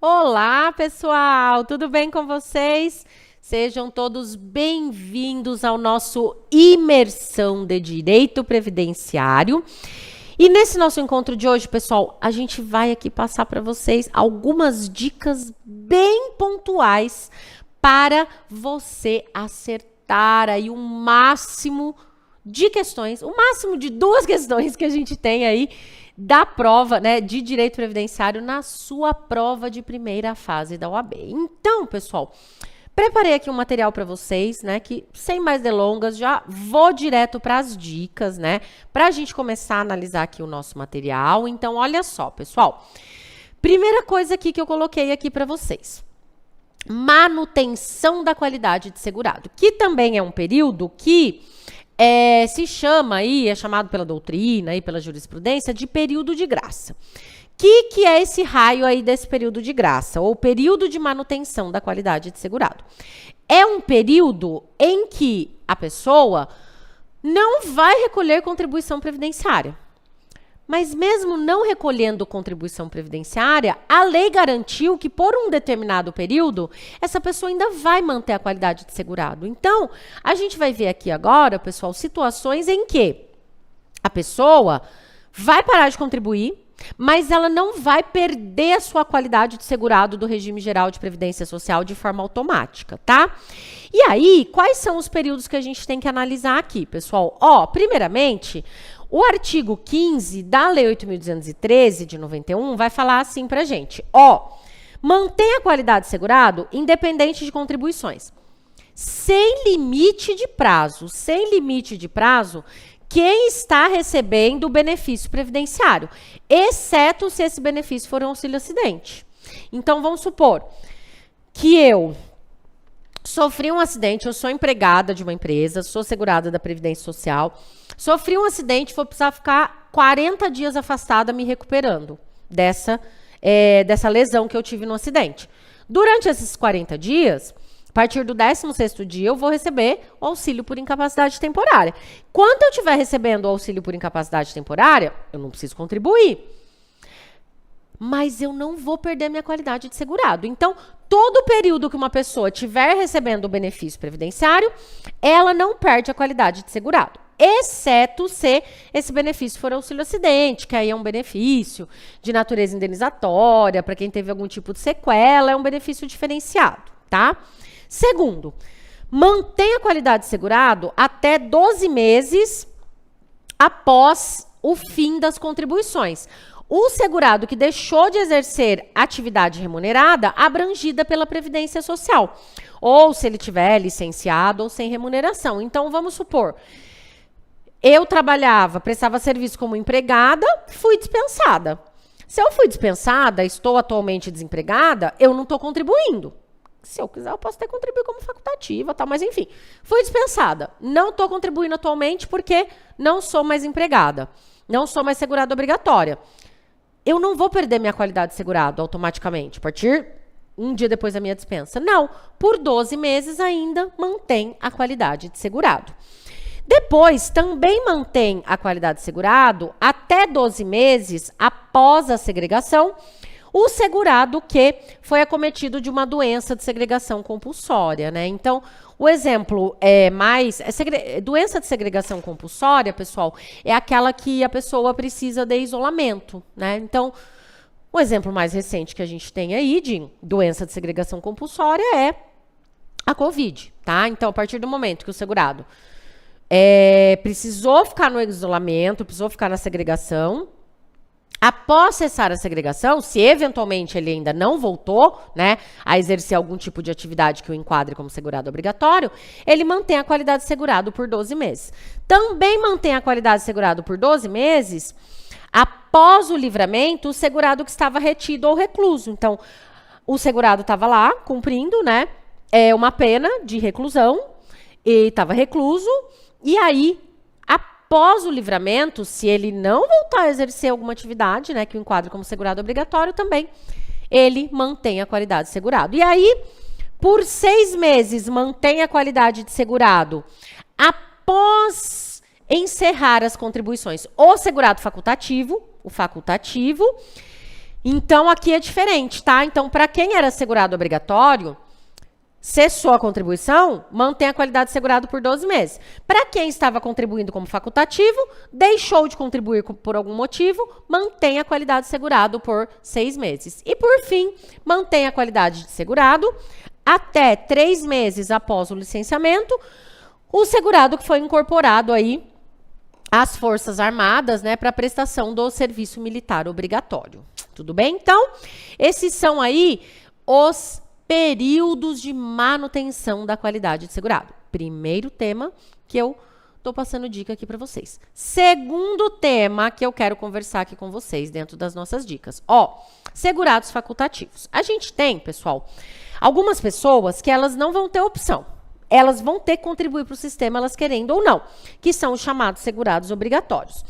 Olá, pessoal! Tudo bem com vocês? Sejam todos bem-vindos ao nosso Imersão de Direito Previdenciário. E nesse nosso encontro de hoje, pessoal, a gente vai aqui passar para vocês algumas dicas bem pontuais para você acertar aí o máximo de questões, o máximo de 2 questões que a gente tem aí da prova, né, de direito previdenciário na sua prova de primeira fase da OAB. Então, pessoal, preparei aqui um material para vocês, né, que sem mais delongas já vou direto para as dicas, né, para a gente começar a analisar aqui o nosso material. Então, olha só, pessoal. Primeira coisa aqui que eu coloquei aqui para vocês. Manutenção da qualidade de segurado, que também é um período que se chama aí, é chamado pela doutrina e pela jurisprudência de período de graça. O que é esse raio aí desse período de graça, ou período de manutenção da qualidade de segurado? É um período em que a pessoa não vai recolher contribuição previdenciária. Mas mesmo não recolhendo contribuição previdenciária, a lei garantiu que por um determinado período, essa pessoa ainda vai manter a qualidade de segurado. Então, a gente vai ver aqui agora, pessoal, situações em que a pessoa vai parar de contribuir, mas ela não vai perder a sua qualidade de segurado do regime geral de previdência social de forma automática, tá? E aí, quais são os períodos que a gente tem que analisar aqui, pessoal? Primeiramente, o artigo 15 da Lei 8.213 de 91 vai falar assim pra gente, mantém a qualidade de segurado independente de contribuições, sem limite de prazo, quem está recebendo o benefício previdenciário, exceto se esse benefício for um auxílio-acidente. Então, vamos supor que eu sofri um acidente, eu sou empregada de uma empresa, sou segurada da Previdência Social, sofri um acidente, vou precisar ficar 40 dias afastada me recuperando dessa lesão que eu tive no acidente. Durante esses 40 dias, a partir do 16º dia, eu vou receber o auxílio por incapacidade temporária. Quando eu estiver recebendo o auxílio por incapacidade temporária, eu não preciso contribuir. Mas eu não vou perder minha qualidade de segurado. Então, todo o período que uma pessoa estiver recebendo o benefício previdenciário, ela não perde a qualidade de segurado. Exceto se esse benefício for auxílio-acidente, que aí é um benefício de natureza indenizatória, para quem teve algum tipo de sequela, é um benefício diferenciado, tá? Segundo, mantém a qualidade de segurado até 12 meses após o fim das contribuições. O segurado que deixou de exercer atividade remunerada abrangida pela Previdência Social, ou se ele tiver licenciado ou sem remuneração. Então, vamos supor, eu trabalhava, prestava serviço como empregada, fui dispensada. Se eu fui dispensada, estou atualmente desempregada, eu não estou contribuindo. Se eu quiser, eu posso até contribuir como facultativa, mas enfim, fui dispensada. Não estou contribuindo atualmente porque não sou mais empregada, não sou mais segurada obrigatória. Eu não vou perder minha qualidade de segurado automaticamente, a partir um dia depois da minha dispensa. Não, por 12 meses ainda mantém a qualidade de segurado. Depois, também mantém a qualidade de segurado até 12 meses após a segregação, o segurado que foi acometido de uma doença de segregação compulsória, né? Então, o exemplo doença de segregação compulsória, pessoal, é aquela que a pessoa precisa de isolamento, né? Então, o exemplo mais recente que a gente tem aí de doença de segregação compulsória é a COVID, tá? Então, a partir do momento que o segurado precisou ficar no isolamento, precisou ficar na segregação, após cessar a segregação, se eventualmente ele ainda não voltou, né, a exercer algum tipo de atividade que o enquadre como segurado obrigatório, ele mantém a qualidade de segurado por 12 meses. Também mantém a qualidade de segurado por 12 meses após o livramento, o segurado que estava retido ou recluso. Então, o segurado estava lá cumprindo, né, uma pena de reclusão e estava recluso, e aí, após o livramento, se ele não voltar a exercer alguma atividade, né, que o enquadra como segurado obrigatório também, ele mantém a qualidade de segurado. E aí, por 6 meses, mantém a qualidade de segurado após encerrar as contribuições. O segurado facultativo, Então, aqui é diferente, tá? Então, para quem era segurado obrigatório, cessou a contribuição, mantém a qualidade de segurado por 12 meses. Para quem estava contribuindo como facultativo, deixou de contribuir por algum motivo, mantém a qualidade de segurado por 6 meses. E, por fim, mantém a qualidade de segurado até 3 meses após o licenciamento, o segurado que foi incorporado aí às Forças Armadas, né, para prestação do serviço militar obrigatório. Tudo bem? Então, esses são aí os períodos de manutenção da qualidade de segurado. Primeiro tema que eu tô passando dica aqui para vocês. Segundo tema que eu quero conversar aqui com vocês dentro das nossas dicas. Ó, segurados facultativos. A gente tem, pessoal, algumas pessoas que elas não vão ter opção. Elas vão ter que contribuir para o sistema, elas querendo ou não, que são os chamados segurados obrigatórios.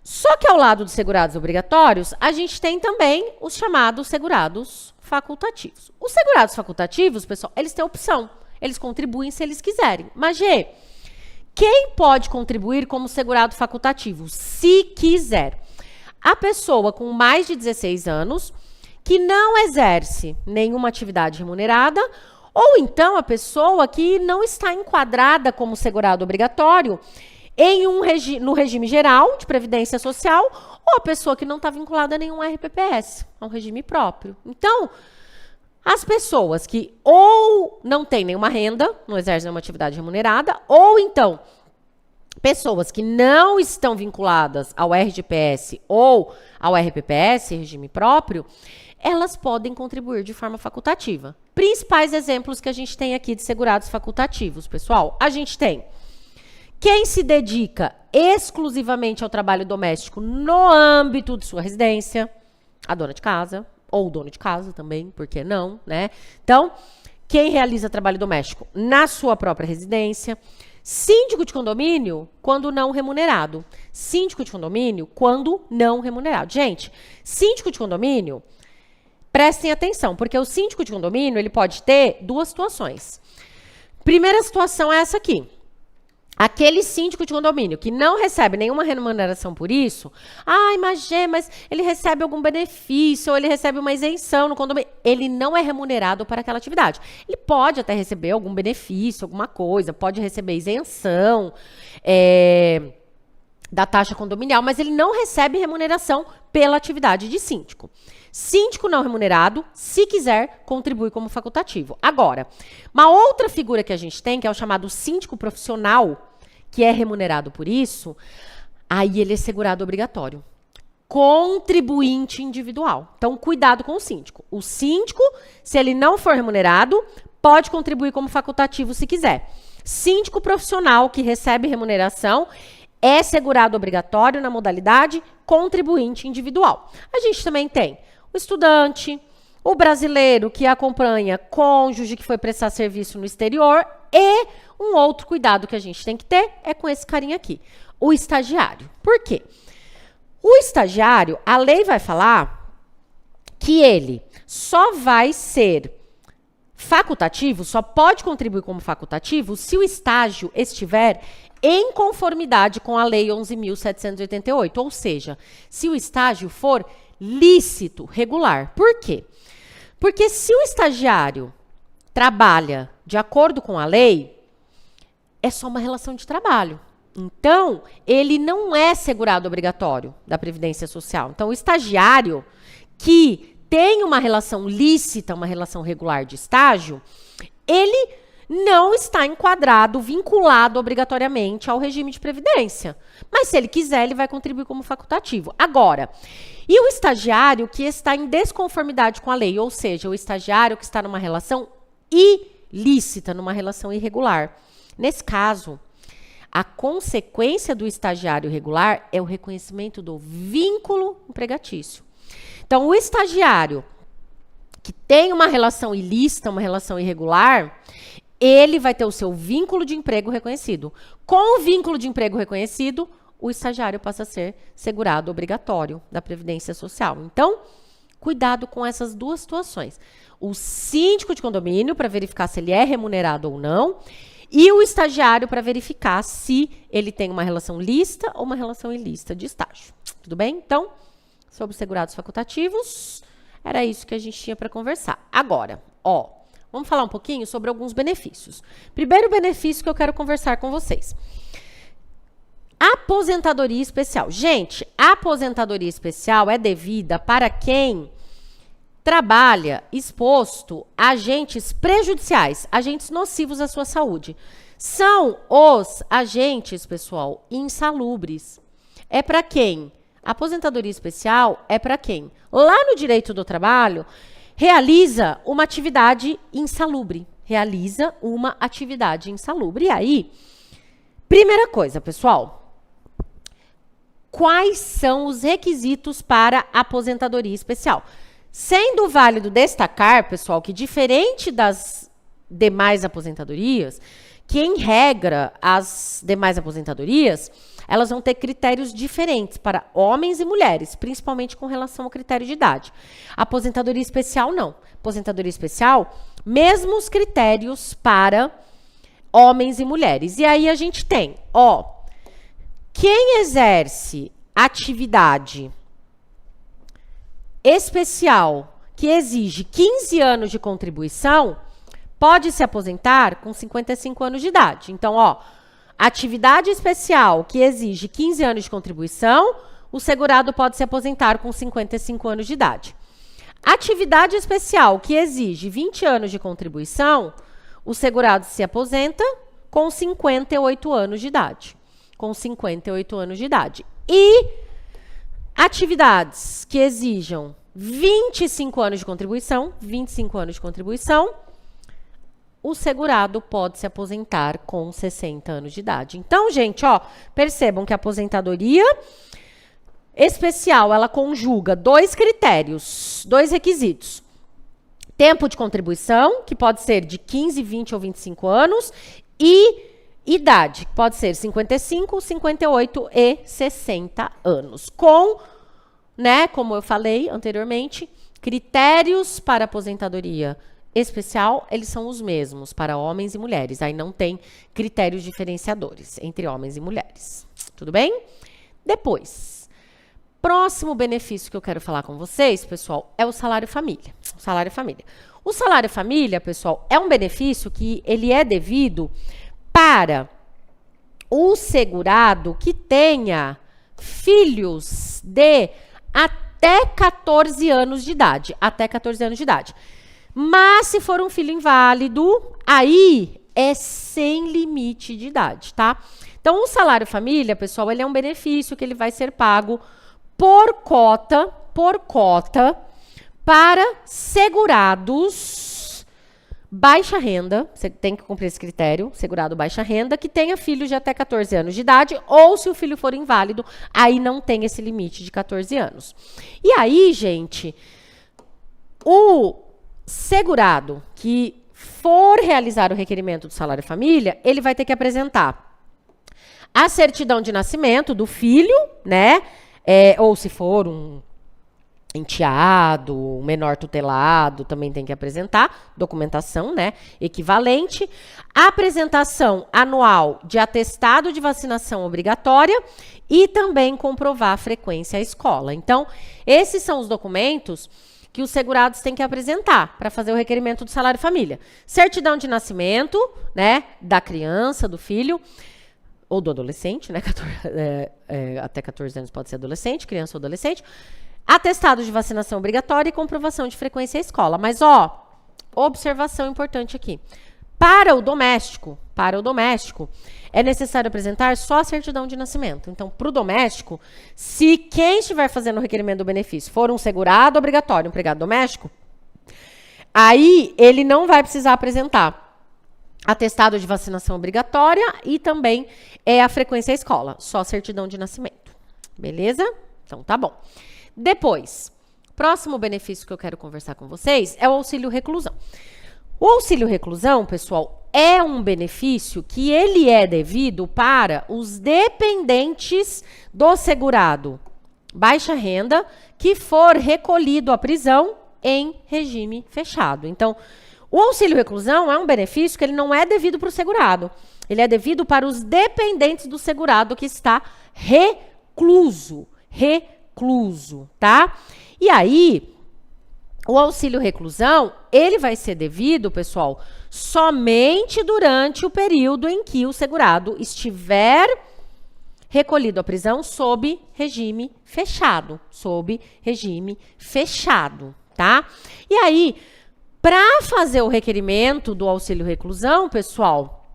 Só que ao lado dos segurados obrigatórios, a gente tem também os chamados segurados facultativos. Os segurados facultativos, pessoal, eles têm opção. Eles contribuem se eles quiserem. Mas, Gê, quem pode contribuir como segurado facultativo? Se quiser. A pessoa com mais de 16 anos, que não exerce nenhuma atividade remunerada, ou então a pessoa que não está enquadrada como segurado obrigatório no regime geral de previdência social, ou a pessoa que não está vinculada a nenhum RPPS, a um regime próprio. Então, as pessoas que ou não têm nenhuma renda, não exercem nenhuma atividade remunerada, ou então pessoas que não estão vinculadas ao RGPS ou ao RPPS, regime próprio, elas podem contribuir de forma facultativa. Principais exemplos que a gente tem aqui de segurados facultativos, pessoal. A gente tem quem se dedica exclusivamente ao trabalho doméstico no âmbito de sua residência, a dona de casa, ou o dono de casa também, por que não, né? Então, quem realiza trabalho doméstico na sua própria residência, síndico de condomínio, quando não remunerado. Síndico de condomínio, quando não remunerado. Gente, síndico de condomínio, prestem atenção, porque o síndico de condomínio, ele pode ter duas situações. Primeira situação é essa aqui. Aquele síndico de condomínio que não recebe nenhuma remuneração por isso, mas ele recebe algum benefício, ou ele recebe uma isenção no condomínio. Ele não é remunerado para aquela atividade. Ele pode até receber algum benefício, alguma coisa, pode receber isenção da taxa condominial, mas ele não recebe remuneração pela atividade de síndico. Síndico não remunerado, se quiser, contribui como facultativo. Agora, uma outra figura que a gente tem, que é o chamado síndico profissional, que é remunerado por isso, aí ele é segurado obrigatório. Contribuinte individual. Então, cuidado com o síndico. O síndico, se ele não for remunerado, pode contribuir como facultativo se quiser. Síndico profissional que recebe remuneração é segurado obrigatório na modalidade contribuinte individual. A gente também tem o estudante, o brasileiro que acompanha cônjuge que foi prestar serviço no exterior e um outro cuidado que a gente tem que ter é com esse carinha aqui, o estagiário. Por quê? O estagiário, a lei vai falar que ele só vai ser facultativo, só pode contribuir como facultativo se o estágio estiver em conformidade com a Lei 11.788, ou seja, se o estágio for lícito, regular. Por quê? Porque se o estagiário trabalha de acordo com a lei, é só uma relação de trabalho. Então, ele não é segurado obrigatório da Previdência Social. Então, o estagiário que tem uma relação lícita, uma relação regular de estágio, ele não está enquadrado, vinculado obrigatoriamente ao regime de previdência. Mas se ele quiser, ele vai contribuir como facultativo. Agora, e o estagiário que está em desconformidade com a lei, ou seja, o estagiário que está numa relação ilícita, numa relação irregular. Nesse caso, a consequência do estagiário irregular é o reconhecimento do vínculo empregatício. Então, o estagiário que tem uma relação ilícita, uma relação irregular, ele vai ter o seu vínculo de emprego reconhecido. Com o vínculo de emprego reconhecido, o estagiário passa a ser segurado obrigatório da Previdência Social. Então, cuidado com essas duas situações. O síndico de condomínio, para verificar se ele é remunerado ou não, e o estagiário para verificar se ele tem uma relação lícita ou uma relação ilícita de estágio. Tudo bem? Então, sobre os segurados facultativos, Era isso que a gente tinha para conversar. Agora, ó, vamos falar um pouquinho sobre alguns benefícios. Primeiro benefício que eu quero conversar com vocês. Aposentadoria especial. Gente, a aposentadoria especial é devida para quem trabalha exposto a agentes prejudiciais, agentes nocivos à sua saúde. São os agentes, pessoal, insalubres. É para quem? A aposentadoria especial é para quem? Lá no direito do trabalho, realiza uma atividade insalubre. Realiza uma atividade insalubre. E aí, primeira coisa, pessoal, quais são os requisitos para aposentadoria especial? Sendo válido destacar, pessoal, que diferente das demais aposentadorias, que em regra as demais aposentadorias, elas vão ter critérios diferentes para homens e mulheres, principalmente com relação ao critério de idade. Aposentadoria especial, não. Aposentadoria especial, mesmos critérios para homens e mulheres. E aí a gente tem, ó, quem exerce atividade especial que exige 15 anos de contribuição pode se aposentar com 55 anos de idade. Então, ó, atividade especial que exige 15 anos de contribuição, o segurado pode se aposentar com 55 anos de idade. Atividade especial que exige 20 anos de contribuição, o segurado se aposenta com 58 anos de idade. Com 58 anos de idade. E atividades que exijam 25 anos de contribuição, 25 anos de contribuição, o segurado pode se aposentar com 60 anos de idade. Então, gente, ó, percebam que a aposentadoria especial, ela conjuga dois critérios, dois requisitos. Tempo de contribuição, que pode ser de 15, 20 ou 25 anos, e idade, que pode ser 55, 58 e 60 anos. Com, né, como eu falei anteriormente, critérios para aposentadoria especial, eles são os mesmos para homens e mulheres. Aí não tem critérios diferenciadores entre homens e mulheres. Tudo bem? Depois, próximo benefício que eu quero falar com vocês, pessoal, é o salário família. O salário família. O salário família, pessoal, é um benefício que ele é devido para o segurado que tenha filhos de até 14 anos de idade. Até 14 anos de idade. Mas se for um filho inválido, aí é sem limite de idade, tá? Então, o salário família, pessoal, ele é um benefício que ele vai ser pago por cota para segurados baixa renda, você tem que cumprir esse critério, segurado baixa renda, que tenha filhos de até 14 anos de idade, ou se o filho for inválido, aí não tem esse limite de 14 anos. E aí, gente, o segurado que for realizar o requerimento do salário família, ele vai ter que apresentar a certidão de nascimento do filho, né? Ou se for um enteado, um menor tutelado, também tem que apresentar documentação, né? Equivalente. A apresentação anual de atestado de vacinação obrigatória e também comprovar a frequência à escola. Então, esses são os documentos que os segurados têm que apresentar para fazer o requerimento do salário família. Certidão de nascimento, né, da criança, do filho, ou do adolescente, né, até 14 anos pode ser adolescente, criança ou adolescente, atestado de vacinação obrigatória e comprovação de frequência à escola. Mas, ó, observação importante aqui. Para o doméstico, é necessário apresentar só a certidão de nascimento. Então, para o doméstico, se quem estiver fazendo o requerimento do benefício for um segurado obrigatório, um empregado doméstico, aí ele não vai precisar apresentar atestado de vacinação obrigatória e também a frequência à escola, só a certidão de nascimento. Beleza? Então, tá bom. Depois, próximo benefício que eu quero conversar com vocês é o auxílio reclusão. O auxílio reclusão, pessoal, é um benefício que ele é devido para os dependentes do segurado baixa renda que for recolhido à prisão em regime fechado. Então, o auxílio reclusão é um benefício que ele não é devido para o segurado. Ele é devido para os dependentes do segurado que está recluso, tá? E aí, o auxílio reclusão, ele vai ser devido, pessoal, somente durante o período em que o segurado estiver recolhido à prisão sob regime fechado, tá? E aí, para fazer o requerimento do auxílio reclusão, pessoal,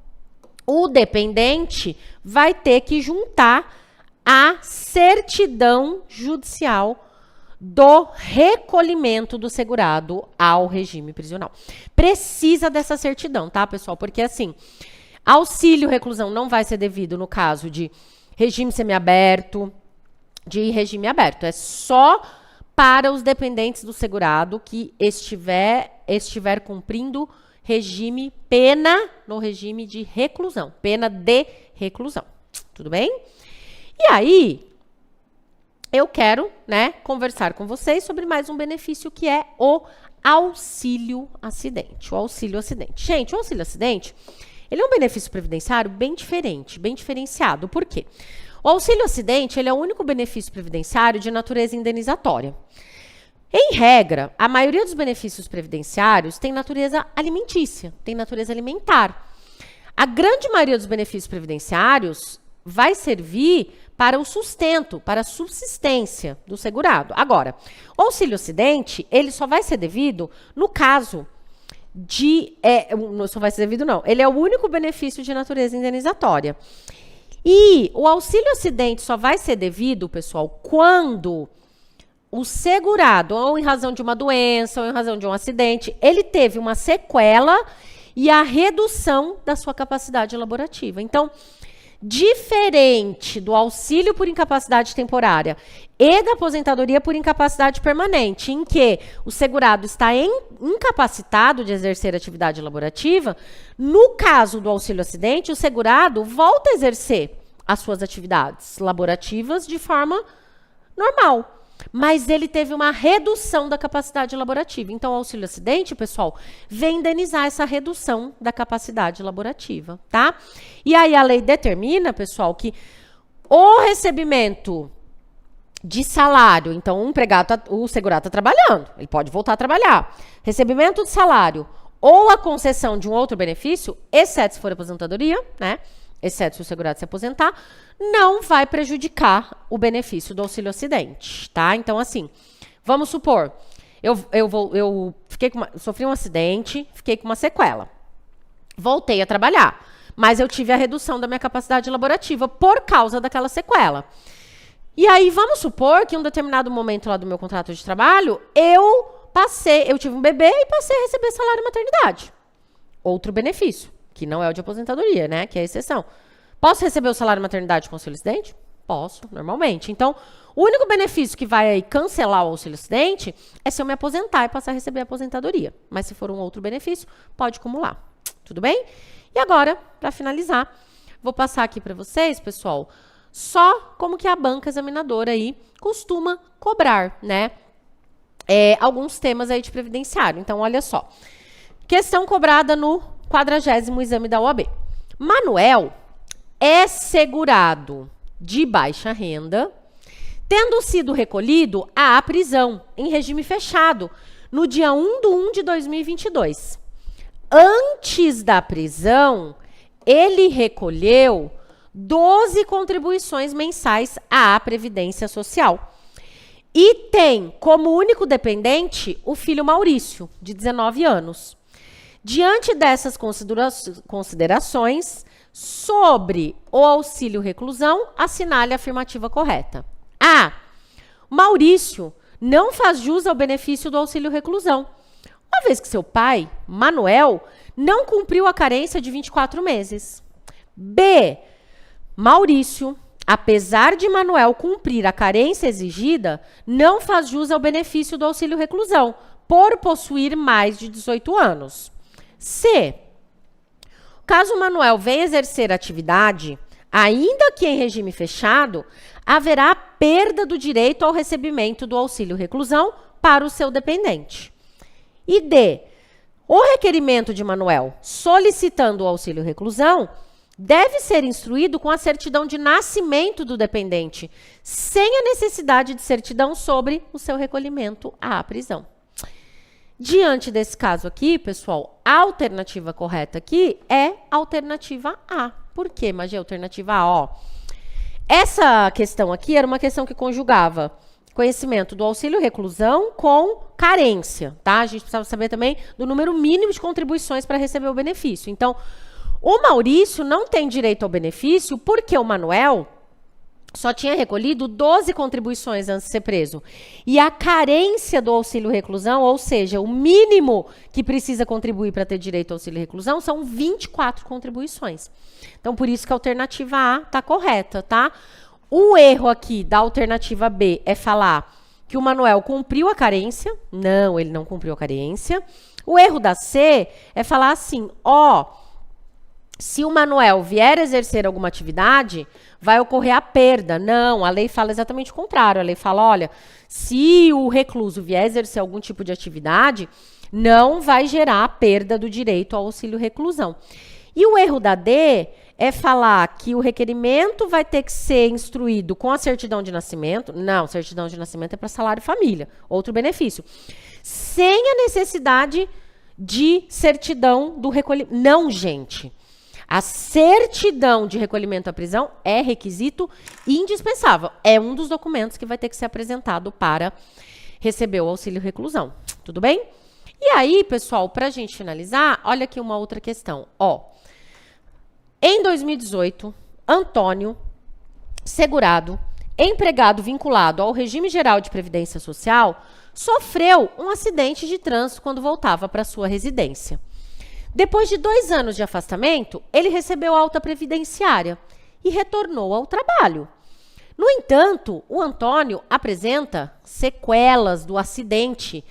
o dependente vai ter que juntar a certidão judicial do recolhimento do segurado ao regime prisional. Precisa dessa certidão, tá, pessoal? Porque, assim, auxílio reclusão não vai ser devido no caso de regime semiaberto, de regime aberto. É só para os dependentes do segurado que estiver cumprindo pena no regime de reclusão, pena de reclusão. Tudo bem? E aí, eu quero, conversar com vocês sobre mais um benefício que é o auxílio acidente. O auxílio acidente. Gente, o auxílio acidente, ele é um benefício previdenciário bem diferente, bem diferenciado. Por quê? O auxílio acidente, ele é o único benefício previdenciário de natureza indenizatória. Em regra, a maioria dos benefícios previdenciários tem natureza alimentícia, tem natureza alimentar. A grande maioria dos benefícios previdenciários vai servir para o sustento, para a subsistência do segurado. Agora, o auxílio acidente, ele só vai ser devido no caso de... não só vai ser devido, não. Ele é o único benefício de natureza indenizatória. E o auxílio acidente só vai ser devido, pessoal, quando o segurado, ou em razão de uma doença, ou em razão de um acidente, ele teve uma sequela e a redução da sua capacidade laborativa. Então, diferente do auxílio por incapacidade temporária e da aposentadoria por incapacidade permanente, em que o segurado está incapacitado de exercer atividade laborativa, no caso do auxílio acidente, o segurado volta a exercer as suas atividades laborativas de forma normal. Mas ele teve uma redução da capacidade laborativa. Então, o auxílio acidente, pessoal, vem indenizar essa redução da capacidade laborativa, tá? E aí a lei determina, pessoal, que o recebimento de salário, então o segurado está trabalhando, ele pode voltar a trabalhar. Recebimento de salário ou a concessão de um outro benefício, exceto se for aposentadoria, exceto se o segurado se aposentar, não vai prejudicar o benefício do auxílio acidente, tá? Então, assim, vamos supor, eu sofri um acidente, fiquei com uma sequela. Voltei a trabalhar, mas eu tive a redução da minha capacidade laborativa por causa daquela sequela. E aí, vamos supor que em um determinado momento lá do meu contrato de trabalho, eu tive um bebê e passei a receber salário maternidade. Outro benefício, que não é o de aposentadoria, que é a exceção. Posso receber o salário maternidade com auxílio acidente? Posso, normalmente. Então, o único benefício que vai aí cancelar o auxílio acidente é se eu me aposentar e passar a receber a aposentadoria. Mas se for um outro benefício, pode acumular. Tudo bem? E agora, para finalizar, vou passar aqui para vocês, pessoal, só como que a banca examinadora aí costuma cobrar, alguns temas aí de previdenciário. Então, olha só. Questão cobrada no 40º exame da OAB. Manuel é segurado de baixa renda, tendo sido recolhido à prisão em regime fechado no dia 1/1/2022. Antes da prisão, ele recolheu 12 contribuições mensais à Previdência Social. E tem como único dependente o filho Maurício, de 19 anos. Diante dessas considerações, sobre o auxílio reclusão, assinale a afirmativa correta. A. Maurício não faz jus ao benefício do auxílio reclusão, uma vez que seu pai, Manuel, não cumpriu a carência de 24 meses. B. Maurício, apesar de Manuel cumprir a carência exigida, não faz jus ao benefício do auxílio reclusão, por possuir mais de 18 anos. C. Caso Manuel venha exercer atividade, ainda que em regime fechado, haverá perda do direito ao recebimento do auxílio reclusão para o seu dependente. E D. O requerimento de Manuel solicitando o auxílio reclusão deve ser instruído com a certidão de nascimento do dependente, sem a necessidade de certidão sobre o seu recolhimento à prisão. Diante desse caso aqui, pessoal, a alternativa correta aqui é a alternativa A. Por quê, Magia? Alternativa A, ó. Essa questão aqui era uma questão que conjugava conhecimento do auxílio reclusão com carência, tá? A gente precisava saber também do número mínimo de contribuições para receber o benefício. Então, o Maurício não tem direito ao benefício porque o Manuel só tinha recolhido 12 contribuições antes de ser preso. E a carência do auxílio reclusão, ou seja, o mínimo que precisa contribuir para ter direito ao auxílio reclusão, são 24 contribuições. Então, por isso que a alternativa A está correta, tá? O erro aqui da alternativa B é falar que o Manuel cumpriu a carência. Não, ele não cumpriu a carência. O erro da C é falar assim, ó, se o Manuel vier exercer alguma atividade, vai ocorrer a perda. Não, a lei fala exatamente o contrário. A lei fala, olha, se o recluso vier exercer algum tipo de atividade, não vai gerar a perda do direito ao auxílio reclusão. E o erro da D é falar que o requerimento vai ter que ser instruído com a certidão de nascimento. Não, certidão de nascimento é para salário e família, outro benefício. Sem a necessidade de certidão do recolhimento. Não, gente. A certidão de recolhimento à prisão é requisito indispensável. É um dos documentos que vai ter que ser apresentado para receber o auxílio reclusão. Tudo bem? E aí, pessoal, para a gente finalizar, olha aqui uma outra questão. Ó, em 2018, Antônio, segurado, empregado vinculado ao regime geral de previdência social, sofreu um acidente de trânsito quando voltava para sua residência. Depois de 2 anos de afastamento, ele recebeu alta previdenciária e retornou ao trabalho. No entanto, o Antônio apresenta sequelas do acidente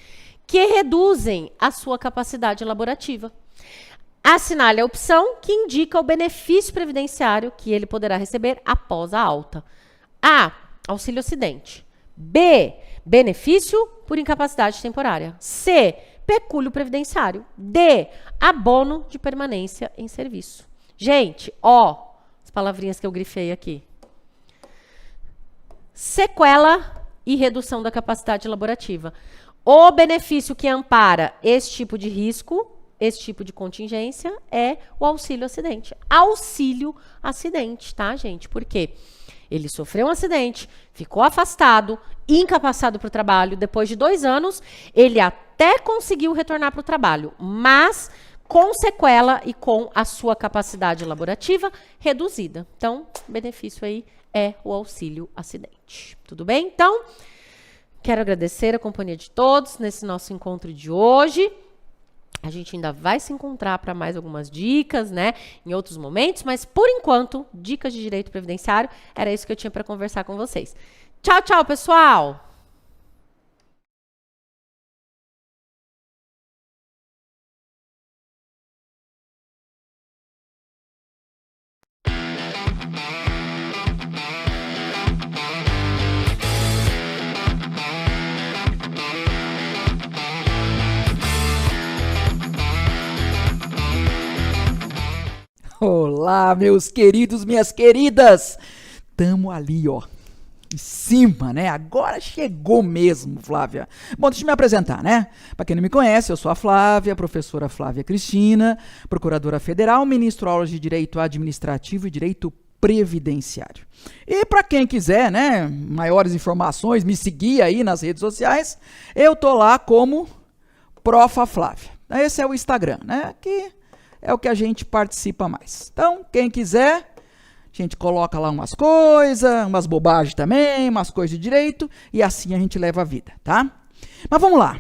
que reduzem a sua capacidade laborativa. Assinale a opção que indica o benefício previdenciário que ele poderá receber após a alta. A. Auxílio acidente. B. Benefício por incapacidade temporária. C. Pecúlio previdenciário. D. Abono de permanência em serviço. Gente, ó, as palavrinhas que eu grifei aqui. Sequela e redução da capacidade laborativa. O benefício que ampara esse tipo de risco, esse tipo de contingência, é o auxílio acidente. Auxílio acidente, tá, gente? Por quê? Ele sofreu um acidente, ficou afastado, incapacitado para o trabalho. Depois de 2 anos, ele até conseguiu retornar para o trabalho, mas com sequela e com a sua capacidade laborativa reduzida. Então, o benefício aí é o auxílio acidente. Tudo bem? Então, quero agradecer a companhia de todos nesse nosso encontro de hoje. A gente ainda vai se encontrar para mais algumas dicas, né, em outros momentos, mas por enquanto, dicas de direito previdenciário, era isso que eu tinha para conversar com vocês. Tchau, tchau, pessoal! Olá, meus queridos, minhas queridas! Tamo ali, ó, em cima, né? Agora chegou mesmo, Flávia. Bom, deixa eu me apresentar, né? Para quem não me conhece, eu sou a Flávia, professora Flávia Cristina, procuradora federal, ministro aulas de Direito Administrativo e Direito Previdenciário. E para quem quiser, né, maiores informações, me seguir aí nas redes sociais, eu tô lá como Profa Flávia. Esse é o Instagram, né? Que é o que a gente participa mais. Então, quem quiser, a gente coloca lá umas coisas, umas bobagens também, umas coisas de direito, e assim a gente leva a vida, tá? Mas vamos lá.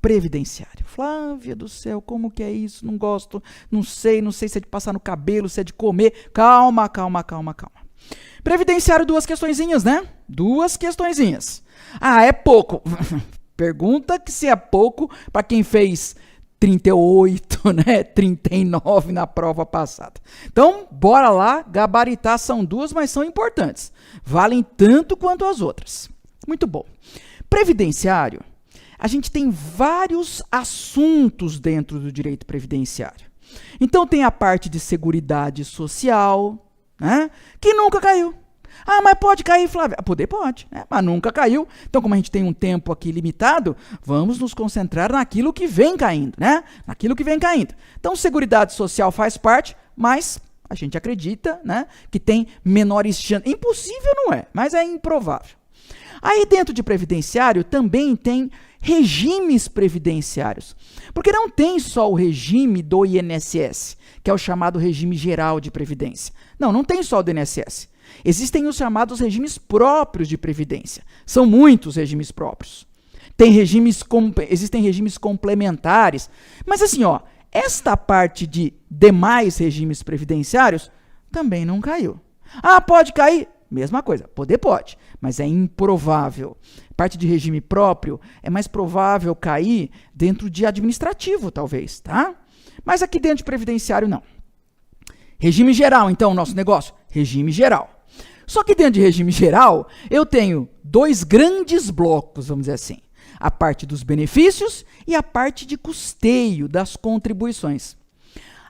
Previdenciário. Flávia do céu, como que é isso? Não gosto, não sei se é de passar no cabelo, se é de comer. Calma. Previdenciário, 2 questõezinhas, né? 2 questõezinhas. Ah, é pouco. Pergunta que se é pouco para quem fez 38, né? 39 na prova passada. Então, bora lá, gabaritar. São 2, mas são importantes. Valem tanto quanto as outras. Muito bom. Previdenciário, a gente tem vários assuntos dentro do direito previdenciário. Então, tem a parte de seguridade social, né? Que nunca caiu. Ah, mas pode cair, Flávia? Poder pode, né? Mas nunca caiu. Então, como a gente tem um tempo aqui limitado, vamos nos concentrar naquilo que vem caindo, né? Naquilo que vem caindo. Então, Seguridade Social faz parte, mas a gente acredita, né, que tem menores chances. Impossível não é, mas é improvável. Aí dentro de previdenciário também tem regimes previdenciários. Porque não tem só o regime do INSS, que é o chamado regime geral de previdência. Não tem só o do INSS. Existem os chamados regimes próprios de previdência. São muitos regimes próprios. Existem regimes complementares. Mas assim, ó, esta parte de demais regimes previdenciários também não caiu. Ah, pode cair? Mesma coisa, poder pode, mas é improvável. Parte de regime próprio é mais provável cair dentro de administrativo, talvez, tá? Mas aqui dentro de previdenciário, não. Regime geral, então, o nosso negócio? Regime geral. Só que dentro de regime geral, eu tenho dois grandes blocos, vamos dizer assim. A parte dos benefícios e a parte de custeio das contribuições.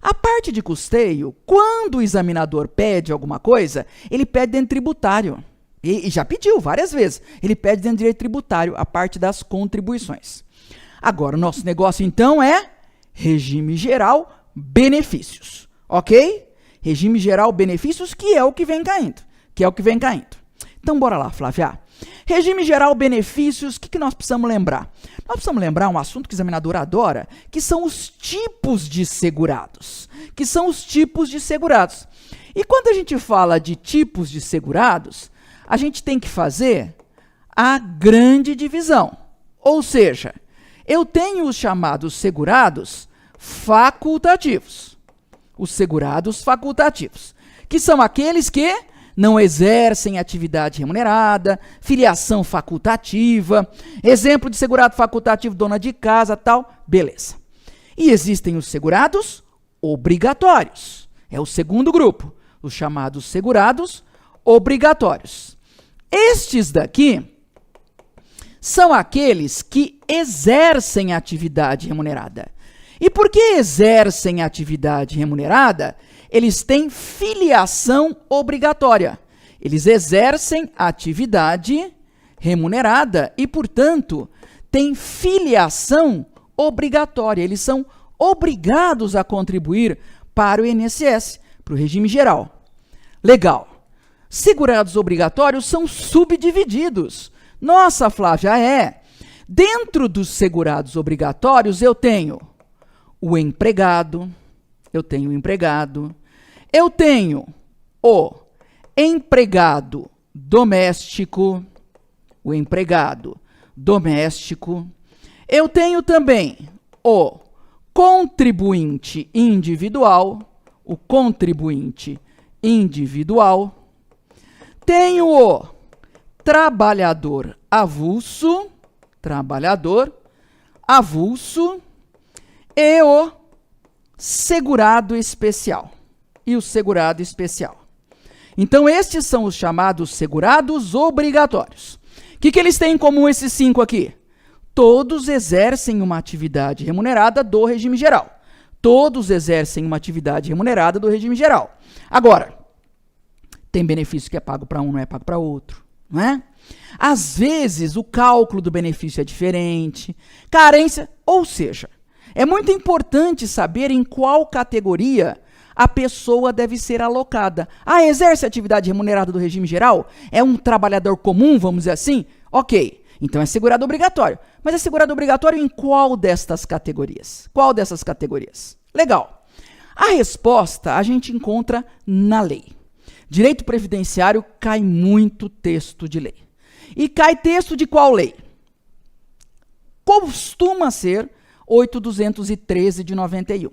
A parte de custeio, quando o examinador pede alguma coisa, ele pede dentro tributário. E já pediu várias vezes. Ele pede dentro do direito tributário a parte das contribuições. Agora, o nosso negócio, então, é regime geral, benefícios. Ok? Regime geral, benefícios, que é o que vem caindo. Então, bora lá, Flávia. Regime geral, benefícios, o que nós precisamos lembrar? Nós precisamos lembrar um assunto que o examinador adora, que são os tipos de segurados. E quando a gente fala de tipos de segurados, a gente tem que fazer a grande divisão. Ou seja, eu tenho os chamados segurados facultativos. Os segurados facultativos, que são aqueles que não exercem atividade remunerada, filiação facultativa, exemplo de segurado facultativo, dona de casa, tal, beleza. E existem os segurados obrigatórios, é o segundo grupo, os chamados segurados obrigatórios. Estes daqui são aqueles que exercem atividade remunerada. E por que exercem atividade remunerada? Eles têm filiação obrigatória. Eles exercem atividade remunerada e, portanto, têm filiação obrigatória. Eles são obrigados a contribuir para o INSS, para o regime geral. Legal. Segurados obrigatórios são subdivididos. Nossa, Flávia, é. Dentro dos segurados obrigatórios, eu tenho o empregado, eu tenho o empregado doméstico, eu tenho também o contribuinte individual, tenho o trabalhador avulso, e o segurado especial. Então, estes são os chamados segurados obrigatórios. O que eles têm em comum, esses 5 aqui? Todos exercem uma atividade remunerada do regime geral. Agora, tem benefício que é pago para um, não é pago para outro, não é? Às vezes, o cálculo do benefício é diferente, carência, ou seja, é muito importante saber em qual categoria a pessoa deve ser alocada. Ah, exerce atividade remunerada do regime geral? É um trabalhador comum, vamos dizer assim? Ok, então é segurado obrigatório. Mas é segurado obrigatório em qual destas categorias? Legal. A resposta a gente encontra na lei. Direito previdenciário cai muito texto de lei. E cai texto de qual lei? Costuma ser 8.213 de 91.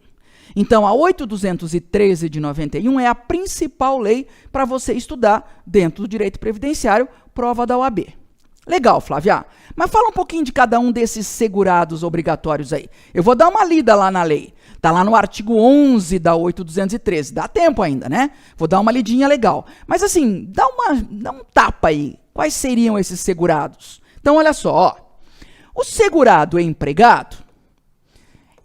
Então, a 8.213 de 91 é a principal lei para você estudar dentro do direito previdenciário, prova da OAB. Legal, Flávia. Mas fala um pouquinho de cada um desses segurados obrigatórios aí. Eu vou dar uma lida lá na lei. Está lá no artigo 11 da 8.213. Dá tempo ainda, né? Vou dar uma lidinha legal. Mas assim, dá um tapa aí. Quais seriam esses segurados? Então, olha só. Ó. O segurado empregado,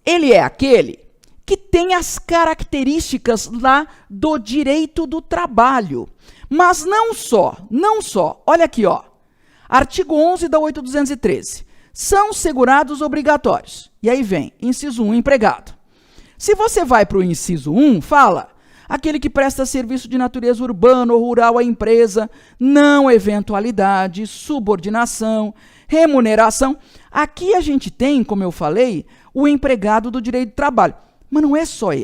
ele é aquele que tem as características lá do direito do trabalho. Mas não só. Olha aqui, ó. Artigo 11 da 8.213. São segurados obrigatórios. E aí vem, inciso 1, empregado. Se você vai para o inciso 1, fala, aquele que presta serviço de natureza urbana ou rural à empresa, não eventualidade, subordinação, remuneração. Aqui a gente tem, como eu falei, o empregado do direito do trabalho. Mas não é só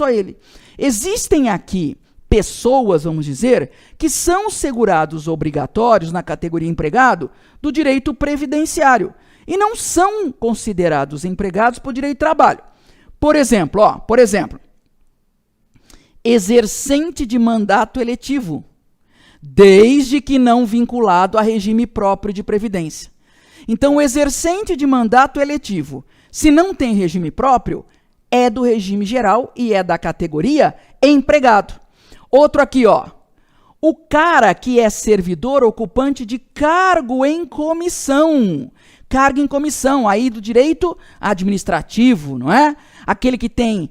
ele. Existem aqui pessoas, vamos dizer, que são segurados obrigatórios na categoria empregado do direito previdenciário e não são considerados empregados por direito do trabalho. Por exemplo, exercente de mandato eletivo, desde que não vinculado a regime próprio de previdência. Então, o exercente de mandato eletivo, se não tem regime próprio, é do regime geral e é da categoria empregado. Outro aqui, ó. O cara que é servidor ocupante de cargo em comissão. Cargo em comissão, aí do direito administrativo, não é? Aquele que tem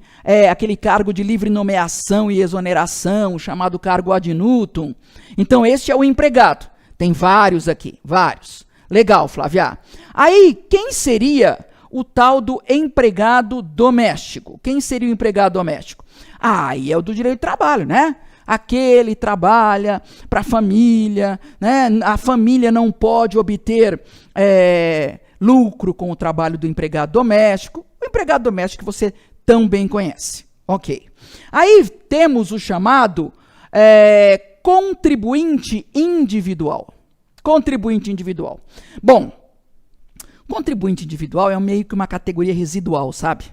aquele cargo de livre nomeação e exoneração, chamado cargo ad nutum. Então, este é o empregado. Tem vários aqui, vários. Legal, Flávia. Aí, quem seria o tal do empregado doméstico? Quem seria o empregado doméstico? Aí é o do direito do trabalho, né? Aquele trabalha para a família, né? A família não pode obter lucro com o trabalho do empregado doméstico. O empregado doméstico que você tão bem conhece. Ok. Aí temos o chamado contribuinte individual. Contribuinte individual. Bom, contribuinte individual é meio que uma categoria residual, sabe?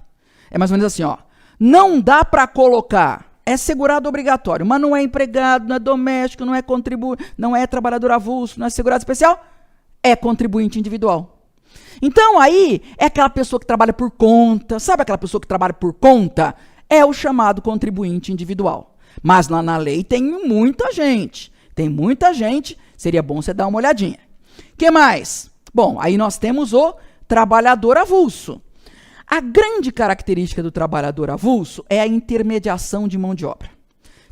É mais ou menos assim, ó. Não dá para colocar, é segurado obrigatório, mas não é empregado, não é doméstico, não é trabalhador avulso, não é segurado especial, é contribuinte individual. Então aí é aquela pessoa que trabalha por conta, sabe aquela pessoa que trabalha por conta? É o chamado contribuinte individual. Mas lá na lei tem muita gente, seria bom você dar uma olhadinha. Que mais? Bom, aí nós temos o trabalhador avulso. A grande característica do trabalhador avulso é a intermediação de mão de obra.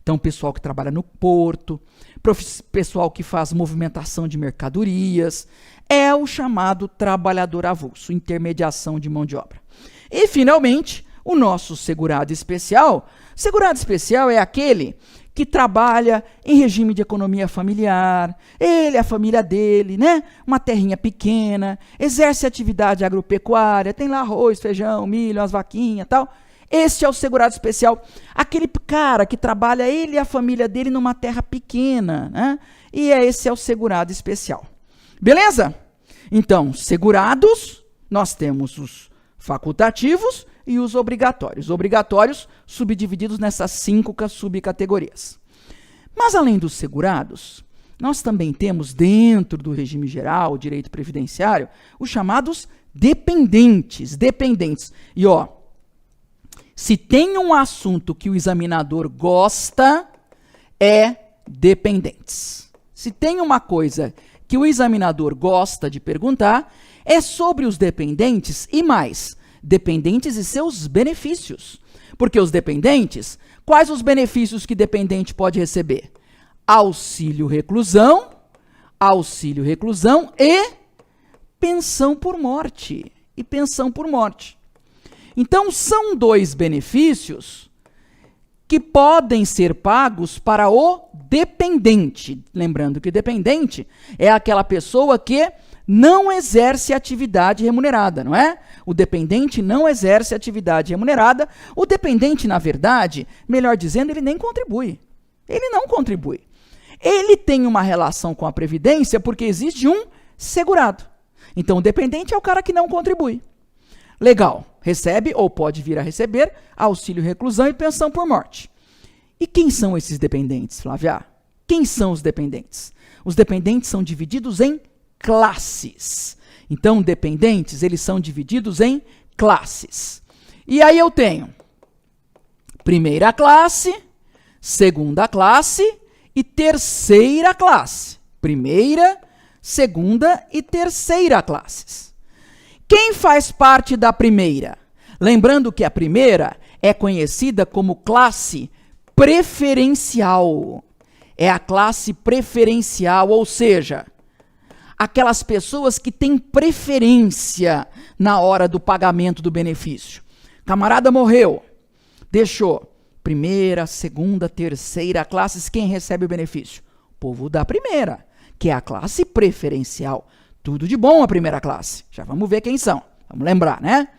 Então, o pessoal que trabalha no porto, pessoal que faz movimentação de mercadorias, é o chamado trabalhador avulso, intermediação de mão de obra. E, finalmente, o nosso segurado especial. Segurado especial é aquele que trabalha em regime de economia familiar, ele, a família dele, né? Uma terrinha pequena, exerce atividade agropecuária, tem lá arroz, feijão, milho, umas vaquinhas e tal. Este é o segurado especial, aquele cara que trabalha ele e a família dele numa terra pequena, né? E esse é o segurado especial. Beleza? Então, segurados, nós temos os facultativos e os obrigatórios. Obrigatórios subdivididos nessas 5 subcategorias. Mas além dos segurados, nós também temos dentro do regime geral, o direito previdenciário, os chamados dependentes. E ó, se tem um assunto que o examinador gosta, é dependentes. Se tem uma coisa que o examinador gosta de perguntar, é sobre os dependentes e mais, dependentes e seus benefícios. Porque os dependentes, quais os benefícios que dependente pode receber? Auxílio reclusão e pensão por morte. Então, são 2 benefícios que podem ser pagos para o dependente. Lembrando que dependente é aquela pessoa que não exerce atividade remunerada, não é? O dependente não exerce atividade remunerada. O dependente, na verdade, melhor dizendo, ele nem contribui. Ele não contribui. Ele tem uma relação com a Previdência porque existe um segurado. Então, o dependente é o cara que não contribui. Legal. Recebe ou pode vir a receber auxílio reclusão e pensão por morte. E quem são esses dependentes, Flávia? Quem são os dependentes? Os dependentes são divididos em classes. Então, dependentes, eles são divididos em classes. E aí eu tenho primeira classe, segunda classe e terceira classe. Primeira, segunda e terceira classes. Quem faz parte da primeira? Lembrando que a primeira é conhecida como classe preferencial. é a classe preferencial, ou seja, aquelas pessoas que têm preferência na hora do pagamento do benefício. Camarada morreu, deixou primeira, segunda, terceira classes, quem recebe o benefício? O povo da primeira, que é a classe preferencial. Tudo de bom a primeira classe. Já vamos ver quem são. Vamos lembrar, né?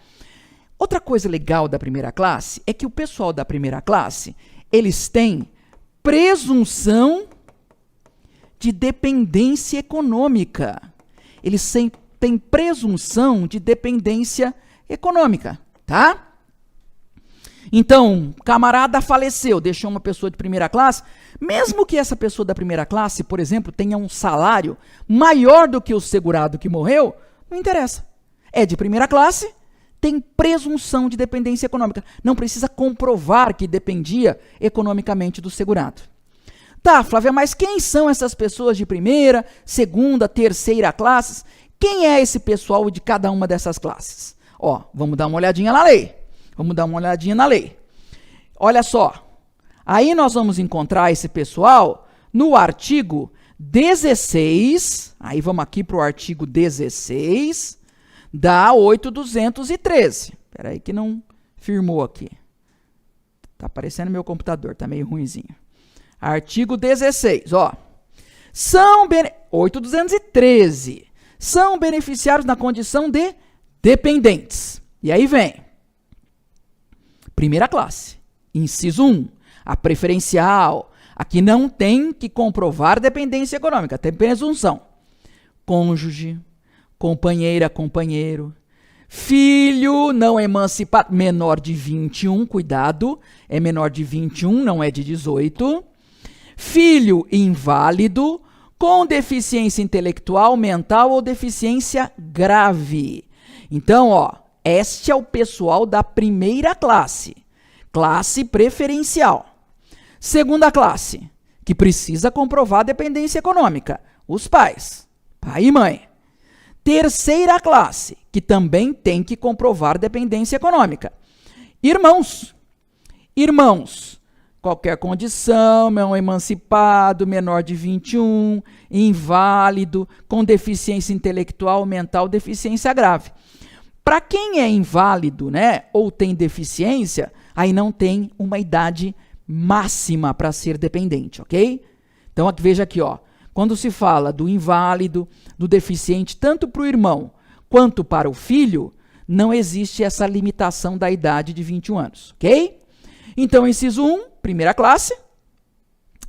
Outra coisa legal da primeira classe é que o pessoal da primeira classe, eles têm presunção de dependência econômica. Eles têm presunção de dependência econômica, tá? Então, camarada faleceu, deixou uma pessoa de primeira classe, mesmo que essa pessoa da primeira classe, por exemplo, tenha um salário maior do que o segurado que morreu, não interessa. É de primeira classe, tem presunção de dependência econômica. Não precisa comprovar que dependia economicamente do segurado. Tá, Flávia, mas quem são essas pessoas de primeira, segunda, terceira classes? Quem é esse pessoal de cada uma dessas classes? Ó, vamos dar uma olhadinha na lei. Olha só. Aí nós vamos encontrar esse pessoal no artigo 16. Aí vamos aqui para o artigo 16 da 8.213. Espera aí que não firmou aqui. Tá aparecendo meu computador, tá meio ruinzinho. Artigo 16, ó. 8.213. São beneficiários na condição de dependentes. E aí vem. Primeira classe. Inciso 1. A preferencial. Aqui não tem que comprovar dependência econômica. Tem presunção. Cônjuge, companheira, companheiro. Filho não emancipado. Menor de 21, cuidado. É menor de 21, não é de 18. Filho inválido, com deficiência intelectual, mental ou deficiência grave. Então, ó, este é o pessoal da primeira classe, classe preferencial. Segunda classe, que precisa comprovar dependência econômica, os pais, pai e mãe. Terceira classe, que também tem que comprovar dependência econômica, irmãos. Irmãos. Qualquer condição, não emancipado, menor de 21, inválido, com deficiência intelectual, mental, deficiência grave. Para quem é inválido, né, ou tem deficiência, aí não tem uma idade máxima para ser dependente, ok? Então, veja aqui, ó, quando se fala do inválido, do deficiente, tanto para o irmão quanto para o filho, não existe essa limitação da idade de 21 anos, ok? Então, inciso 1, primeira classe.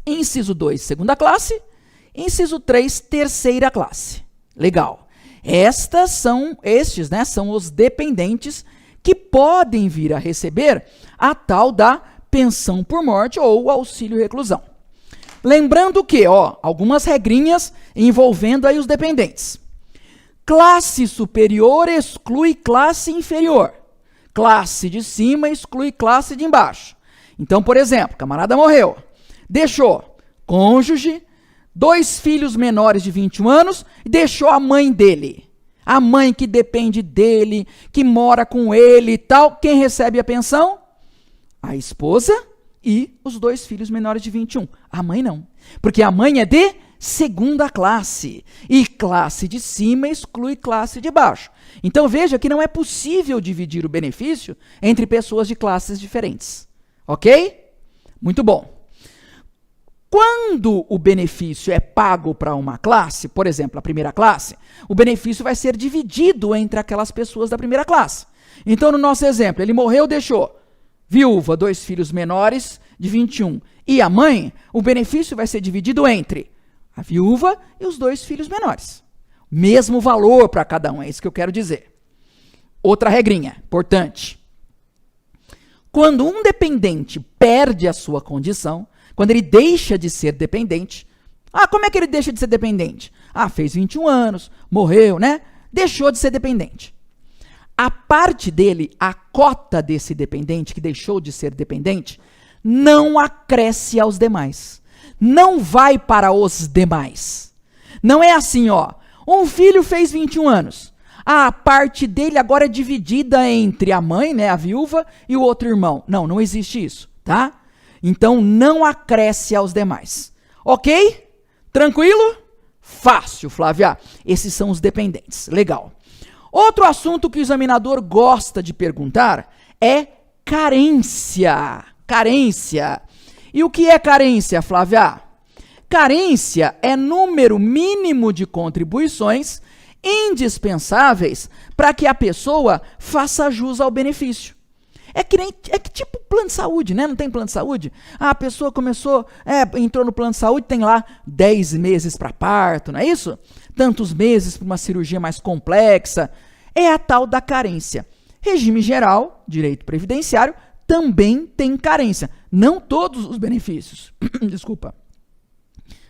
Inciso 2, segunda classe. Inciso 3, terceira classe. Legal. Estes são os dependentes que podem vir a receber a tal da pensão por morte ou auxílio reclusão. Lembrando que, ó, algumas regrinhas envolvendo aí os dependentes. Classe superior exclui classe inferior. Classe de cima exclui classe de embaixo. Então, por exemplo, camarada morreu, deixou cônjuge, 2 filhos menores de 21 anos e deixou a mãe dele. A mãe que depende dele, que mora com ele e tal. Quem recebe a pensão? A esposa e os 2 filhos menores de 21. A mãe não, porque a mãe é de segunda classe. E classe de cima exclui classe de baixo. Então veja que não é possível dividir o benefício entre pessoas de classes diferentes. Ok? Muito bom. Quando o benefício é pago para uma classe, por exemplo, a primeira classe, o benefício vai ser dividido entre aquelas pessoas da primeira classe. Então, no nosso exemplo, ele morreu, deixou viúva, 2 filhos menores de 21. E a mãe, o benefício vai ser dividido entre a viúva e os 2 filhos menores. Mesmo valor para cada um, é isso que eu quero dizer. Outra regrinha importante. Quando um dependente perde a sua condição, quando ele deixa de ser dependente, como é que ele deixa de ser dependente? Fez 21 anos, morreu, né? Deixou de ser dependente. A parte dele, a cota desse dependente que deixou de ser dependente, não acresce aos demais. Não vai para os demais. Não é assim, ó. Um filho fez 21 anos. A parte dele agora é dividida entre a mãe, né, a viúva, e o outro irmão. Não existe isso, tá? Então, não acresce aos demais. Ok? Tranquilo? Fácil, Flávia. Esses são os dependentes. Legal. Outro assunto que o examinador gosta de perguntar é carência. Carência. E o que é carência, Flávia? Carência é número mínimo de contribuições indispensáveis para que a pessoa faça jus ao benefício. É que tipo plano de saúde, né? Não tem plano de saúde? A pessoa entrou no plano de saúde, tem lá 10 meses para parto, não é isso? Tantos meses para uma cirurgia mais complexa. É a tal da carência. Regime geral, direito previdenciário, também tem carência. Não todos os benefícios, desculpa,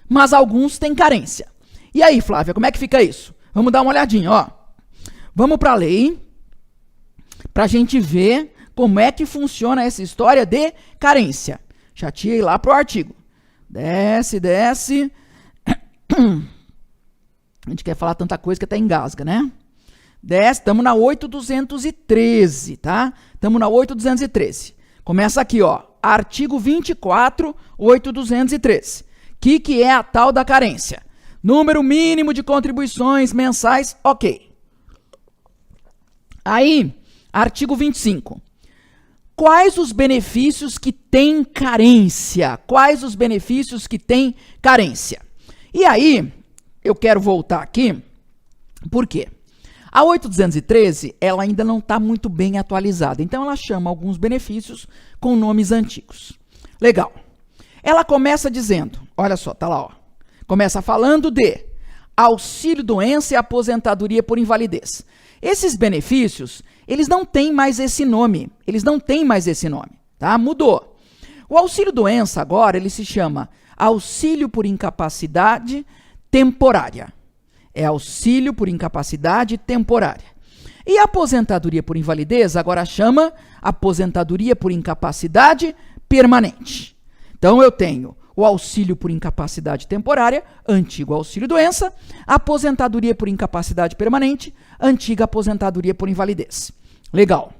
mas alguns têm carência. E aí, Flávia, como é que fica isso? Vamos dar uma olhadinha, ó. Vamos para a lei, para a gente ver como é que funciona essa história de carência. Chateei lá pro artigo. Desce. A gente quer falar tanta coisa que até engasga, né? Desce, estamos na 8.213, tá? Estamos na 8.213. Começa aqui, ó. Artigo 24, 8.213. Que é a tal da carência? Número mínimo de contribuições mensais, ok. Aí, artigo 25. Quais os benefícios que têm carência? Quais os benefícios que têm carência? E aí, eu quero voltar aqui, por quê? A 8.213, ela ainda não está muito bem atualizada, então ela chama alguns benefícios com nomes antigos. Legal. Ela começa dizendo, olha só, tá lá, ó. Começa falando de auxílio-doença e aposentadoria por invalidez. Esses benefícios, eles não têm mais esse nome. Tá? Mudou. O auxílio-doença agora, ele se chama auxílio por incapacidade temporária. É auxílio por incapacidade temporária. E a aposentadoria por invalidez agora chama aposentadoria por incapacidade permanente. Então eu tenho o auxílio por incapacidade temporária, antigo auxílio-doença, aposentadoria por incapacidade permanente, antiga aposentadoria por invalidez. Legal.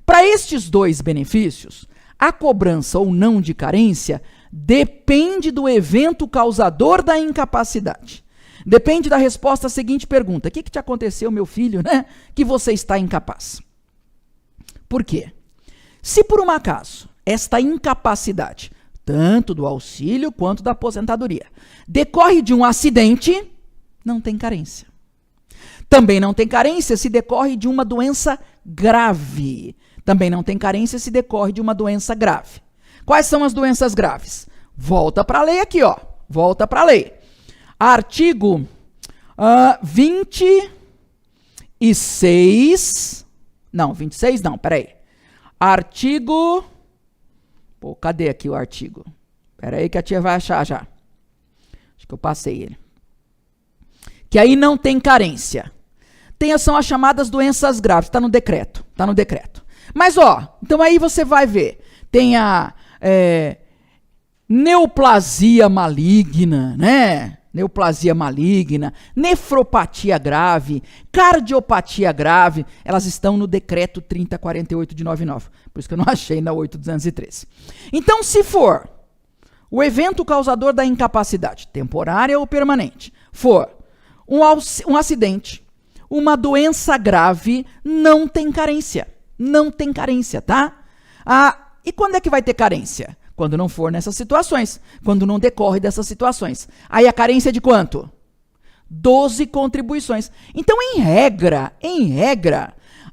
Para estes dois benefícios, a cobrança ou não de carência depende do evento causador da incapacidade. Depende da resposta à seguinte pergunta: o que te aconteceu, meu filho, né, que você está incapaz? Por quê? Se por um acaso esta incapacidade, tanto do auxílio quanto da aposentadoria, decorre de um acidente, não tem carência. Também não tem carência se decorre de uma doença grave. Também não tem carência se decorre de uma doença grave. Quais são as doenças graves? Volta para a lei aqui, ó. Volta para a lei. Artigo 26. Não, 26 não, peraí. Artigo. Pô, cadê aqui o artigo? Peraí que a tia vai achar já. Acho que eu passei ele. Que aí não tem carência. São as chamadas doenças graves. Está no decreto. Está no decreto. Mas, ó, então aí você vai ver. Tem a neoplasia maligna, né? Neoplasia maligna, nefropatia grave, cardiopatia grave, elas estão no decreto 3048 de 99. Por isso que eu não achei na 8.213. Então, se for o evento causador da incapacidade, temporária ou permanente, for um acidente, uma doença grave, não tem carência. Não tem carência, tá? E quando é que vai ter carência? Quando não for nessas situações, quando não decorre dessas situações. Aí a carência é de quanto? 12 contribuições. Então, em regra,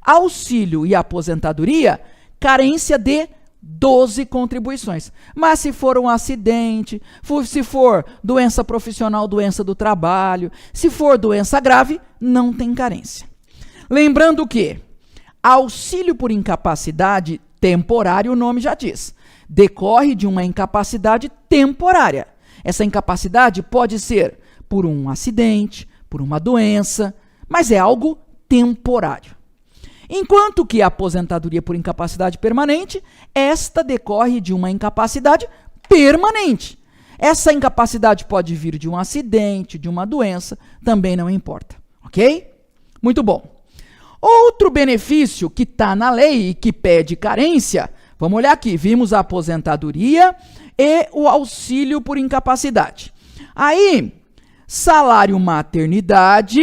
auxílio e aposentadoria, carência de 12 contribuições. Mas se for um acidente, se for doença profissional, doença do trabalho, se for doença grave, não tem carência. Lembrando que auxílio por incapacidade temporária, o nome já diz, decorre de uma incapacidade temporária. Essa incapacidade pode ser por um acidente, por uma doença, mas é algo temporário. Enquanto que a aposentadoria por incapacidade permanente, esta decorre de uma incapacidade permanente. Essa incapacidade pode vir de um acidente, de uma doença, também não importa, ok? Muito bom. Outro benefício que está na lei e que pede carência, vamos olhar aqui. Vimos a aposentadoria e o auxílio por incapacidade. Aí, salário maternidade,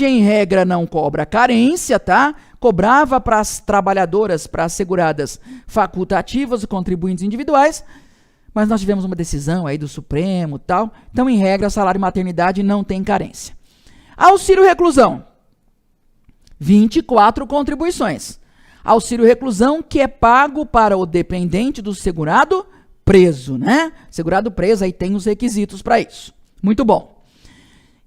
em regra, não cobra carência, tá? Cobrava para as trabalhadoras, para as seguradas facultativas e contribuintes individuais, mas nós tivemos uma decisão aí do Supremo e tal. Então, em regra, salário maternidade não tem carência. Auxílio reclusão, 24 contribuições. Auxílio reclusão que é pago para o dependente do segurado preso, né? Segurado preso, aí tem os requisitos para isso. Muito bom.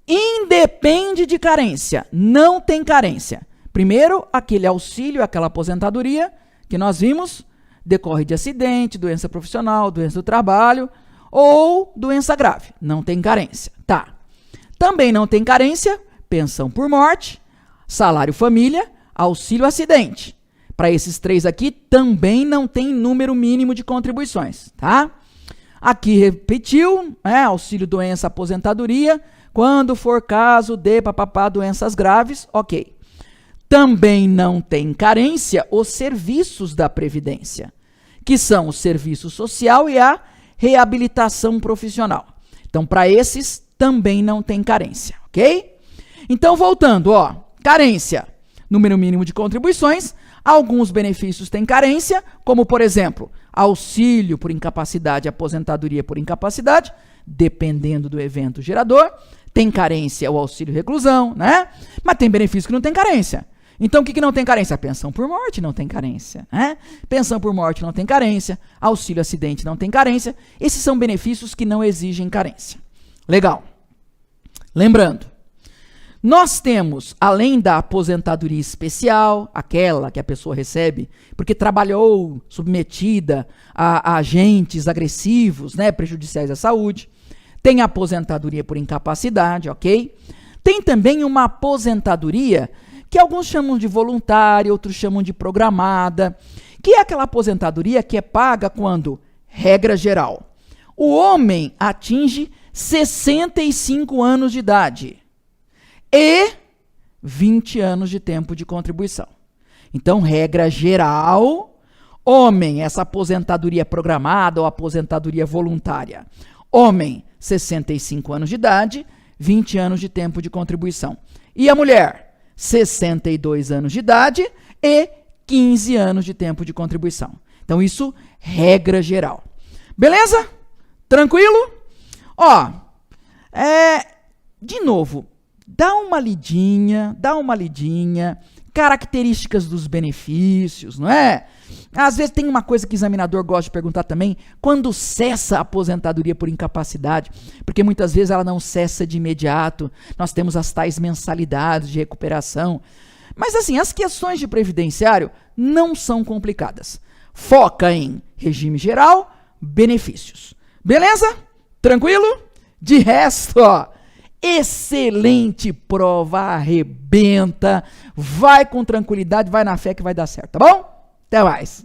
Independe de carência, não tem carência. Primeiro, aquele auxílio, aquela aposentadoria que nós vimos, decorre de acidente, doença profissional, doença do trabalho ou doença grave. Não tem carência. Tá. Também não tem carência, pensão por morte, salário família, auxílio acidente. Para esses três aqui, também não tem número mínimo de contribuições, tá? Aqui repetiu, auxílio doença, aposentadoria, quando for caso de papapá, doenças graves, ok. Também não tem carência os serviços da Previdência, que são o serviço social e a reabilitação profissional. Então, para esses, também não tem carência, ok? Então, voltando, carência, número mínimo de contribuições, alguns benefícios têm carência, como, por exemplo, auxílio por incapacidade, aposentadoria por incapacidade, dependendo do evento gerador. Tem carência o auxílio reclusão, né? Mas tem benefício que não tem carência. Então, o que não tem carência? A pensão por morte não tem carência, né? Pensão por morte não tem carência, auxílio acidente não tem carência. Esses são benefícios que não exigem carência. Legal. Lembrando, nós temos, além da aposentadoria especial, aquela que a pessoa recebe porque trabalhou submetida a agentes agressivos, né, prejudiciais à saúde, tem a aposentadoria por incapacidade, ok? Tem também uma aposentadoria que alguns chamam de voluntária, outros chamam de programada, que é aquela aposentadoria que é paga quando, regra geral, o homem atinge 65 anos de idade e 20 anos de tempo de contribuição. Então, regra geral, homem, essa aposentadoria programada ou aposentadoria voluntária. Homem, 65 anos de idade, 20 anos de tempo de contribuição. E a mulher, 62 anos de idade e 15 anos de tempo de contribuição. Então, isso, regra geral. Beleza? Tranquilo? De novo, dá uma lidinha, características dos benefícios, não é? Às vezes tem uma coisa que o examinador gosta de perguntar também, quando cessa a aposentadoria por incapacidade, porque muitas vezes ela não cessa de imediato, nós temos as tais mensalidades de recuperação. Mas assim, as questões de previdenciário não são complicadas. Foca em regime geral, benefícios. Beleza? Tranquilo? De resto, excelente prova, arrebenta, vai com tranquilidade, vai na fé que vai dar certo, tá bom? Até mais.